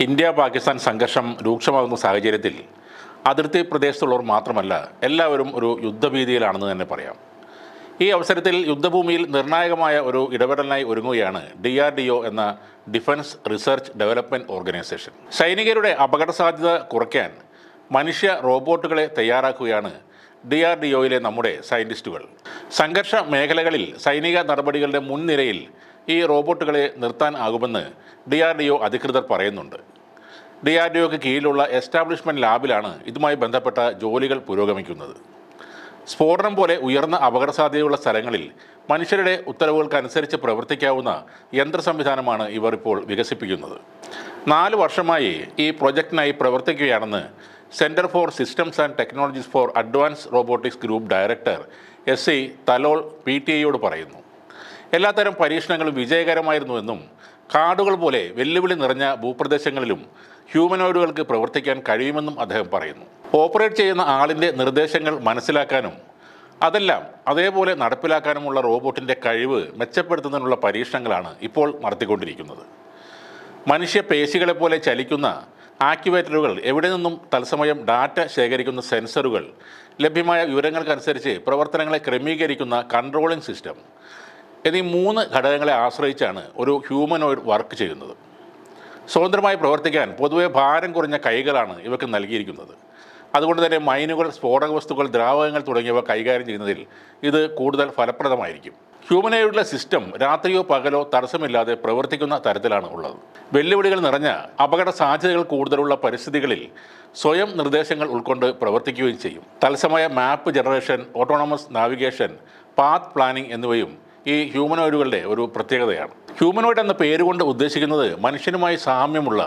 India Pakistan സംഘർഷം രൂക്ഷമാകുന്ന സാഹചര്യത്തിൽ അതിർത്തി പ്രദേശത്തുള്ളവർ മാത്രമല്ല എല്ലാവരും ഒരു യുദ്ധഭീതിയിലാണെന്ന് തന്നെ പറയാം. ഈ അവസരത്തിൽ യുദ്ധഭൂമിയിൽ നിർണായകമായ ഒരു ഇടപെടലിനായി ഒരുങ്ങുകയാണ് DRDO എന്ന ഡിഫൻസ് റിസർച്ച് ഡെവലപ്മെൻറ്റ് ഓർഗനൈസേഷൻ. സൈനികരുടെ അപകട സാധ്യത കുറയ്ക്കാൻ മനുഷ്യ റോബോട്ടുകളെ തയ്യാറാക്കുകയാണ് DRDOയിലെ നമ്മുടെ സയൻറ്റിസ്റ്റുകൾ. സംഘർഷ മേഖലകളിൽ സൈനിക നടപടികളുടെ മുൻനിരയിൽ ഈ റോബോട്ടുകളെ നിർത്താൻ ആകുമെന്ന് DRDO അധികൃതർ പറയുന്നുണ്ട്. DRDOക്ക് കീഴിലുള്ള എസ്റ്റാബ്ലിഷ്മെൻറ്റ് ലാബിലാണ് ഇതുമായി ബന്ധപ്പെട്ട ജോലികൾ പുരോഗമിക്കുന്നത്. സ്ഫോടനം പോലെ ഉയർന്ന അപകട സാധ്യതയുള്ള സ്ഥലങ്ങളിൽ മനുഷ്യരുടെ ഉത്തരവുകൾക്കനുസരിച്ച് പ്രവർത്തിക്കാവുന്ന യന്ത്ര സംവിധാനമാണ് ഇവർ ഇപ്പോൾ വികസിപ്പിക്കുന്നത്. 4 വർഷമായി ഈ പ്രൊജക്റ്റിനായി പ്രവർത്തിക്കുകയാണെന്ന് centre for systems and technologies for advance robotics group director SC തലോൾ PTIയോട് പറയുന്നു. എല്ലാത്തരം പരീക്ഷണങ്ങളും വിജയകരമായിരുന്നുവെന്നും കാടുകൾ പോലെ വെല്ലുവിളി നിറഞ്ഞ ഭൂപ്രദേശങ്ങളിലും ഹ്യൂമനോയിഡുകൾക്ക് പ്രവർത്തിക്കാൻ കഴിയുമെന്നും അദ്ദേഹം പറയുന്നു. ഓപ്പറേറ്റ് ചെയ്യുന്ന ആളിൻ്റെ നിർദ്ദേശങ്ങൾ മനസ്സിലാക്കാനും അതെല്ലാം അതേപോലെ നടപ്പിലാക്കാനുമുള്ള റോബോട്ടിൻ്റെ കഴിവ് മെച്ചപ്പെടുത്തുന്നതിനുള്ള പരീക്ഷണങ്ങളാണ് ഇപ്പോൾ നടത്തിക്കൊണ്ടിരിക്കുന്നത്. മനുഷ്യ പേശികളെപ്പോലെ ചലിക്കുന്ന ആക്യുവേറ്ററുകൾ, എവിടെ നിന്നും തത്സമയം ഡാറ്റ ശേഖരിക്കുന്ന സെൻസറുകൾ, ലഭ്യമായ വിവരങ്ങൾക്കനുസരിച്ച് പ്രവർത്തനങ്ങളെ ക്രമീകരിക്കുന്ന കൺട്രോളിംഗ് സിസ്റ്റം എന്നീ 3 ഘടകങ്ങളെ ആശ്രയിച്ചാണ് ഒരു ഹ്യൂമനോയിഡ് വർക്ക് ചെയ്യുന്നത്. സ്വതന്ത്രമായി പ്രവർത്തിക്കാൻ പൊതുവെ ഭാരം കുറഞ്ഞ കൈകളാണ് ഇവയ്ക്ക് നൽകിയിരിക്കുന്നത്. അതുകൊണ്ട് തന്നെ മൈനുകൾ, സ്ഫോടക വസ്തുക്കൾ, ദ്രാവകങ്ങൾ തുടങ്ങിയവ കൈകാര്യം ചെയ്യുന്നതിൽ ഇത് കൂടുതൽ ഫലപ്രദമായിരിക്കും. ഹ്യൂമനോയിഡുള്ള സിസ്റ്റം രാത്രിയോ പകലോ തടസ്സമില്ലാതെ പ്രവർത്തിക്കുന്ന തരത്തിലാണ് ഉള്ളത്. വെല്ലുവിളികൾ നിറഞ്ഞ അപകട സാധ്യതകൾ കൂടുതലുള്ള പരിസ്ഥിതികളിൽ സ്വയം നിർദ്ദേശങ്ങൾ ഉൾക്കൊണ്ട് പ്രവർത്തിക്കുകയും ചെയ്യും. തത്സമയ map generation, autonomous navigation, path planning എന്നിവയും ഈ ഹ്യൂമനോയിഡുകളുടെ ഒരു പ്രത്യേകതയാണ്. ഹ്യൂമനോയിഡ് എന്ന പേരുകൊണ്ട് ഉദ്ദേശിക്കുന്നത് മനുഷ്യനുമായി സാമ്യമുള്ള,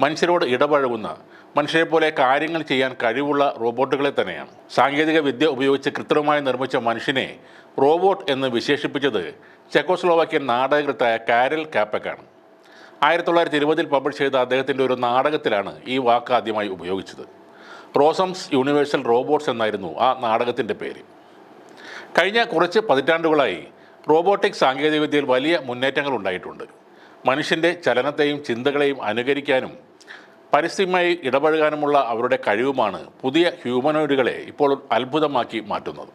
മനുഷ്യരോട് ഇടപഴകുന്ന, മനുഷ്യരെപ്പോലെ കാര്യങ്ങൾ ചെയ്യാൻ കഴിവുള്ള റോബോട്ടുകളെ തന്നെയാണ്. സാങ്കേതിക വിദ്യ ഉപയോഗിച്ച് കൃത്രിമമായി നിർമ്മിച്ച മനുഷ്യനെ റോബോട്ട് എന്ന് വിശേഷിപ്പിച്ചത് ചെക്കോസ്ലോവാക്യൻ നാടകകൃത്തായ കാരൽ കാപ്പക്കാണ്. 1920 പബ്ലിഷ് ചെയ്ത അദ്ദേഹത്തിൻ്റെ ഒരു നാടകത്തിലാണ് ഈ വാക്ക് ആദ്യമായി ഉപയോഗിച്ചത്. റോസംസ് യൂണിവേഴ്സൽ റോബോട്ട്സ് എന്നായിരുന്നു ആ നാടകത്തിൻ്റെ പേര്. കഴിഞ്ഞ കുറച്ച് പതിറ്റാണ്ടുകളായി റോബോട്ടിക് സാങ്കേതികവിദ്യയിൽ വലിയ മുന്നേറ്റങ്ങൾ ഉണ്ടായിട്ടുണ്ട്. മനുഷ്യൻ്റെ ചലനത്തെയും ചിന്തകളെയും അനുകരിക്കാനും പരിസ്ഥിതിയുമായി ഇടപഴകാനുമുള്ള അവരുടെ കഴിവുമാണ് പുതിയ ഹ്യൂമനോയിഡുകളെ ഇപ്പോൾ അത്ഭുതമാക്കി മാറ്റുന്നത്.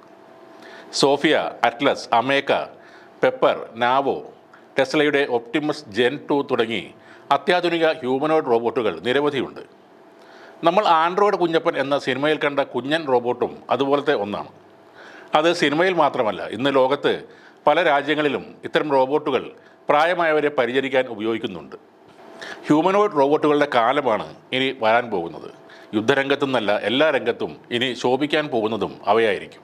Sophia, Atlas, Ameca, Pepper, Nao, ടെസ്ലയുടെ ഒപ്റ്റിമസ് ജെൻ 2 തുടങ്ങി അത്യാധുനിക ഹ്യൂമനോയിഡ് റോബോട്ടുകൾ നിരവധിയുണ്ട്. നമ്മൾ ആൻഡ്രോയിഡ് കുഞ്ഞപ്പൻ എന്ന സിനിമയിൽ കണ്ട കുഞ്ഞൻ റോബോട്ടും അതുപോലത്തെ ഒന്നാണ്. അത് സിനിമയിൽ മാത്രമല്ല, ഇന്ന് ലോകത്ത് പല രാജ്യങ്ങളിലും ഇത്തരം റോബോട്ടുകൾ പ്രായമായവരെ പരിചരിക്കാൻ ഉപയോഗിക്കുന്നുണ്ട്. ഹ്യൂമനോയിഡ് റോബോട്ടുകളുടെ കാലമാണ് ഇനി വരാൻ പോകുന്നത്. യുദ്ധരംഗത്തുനിന്നല്ല, എല്ലാ രംഗത്തും ഇനി ശോഭിക്കാൻ പോകുന്നതും അവയായിരിക്കും.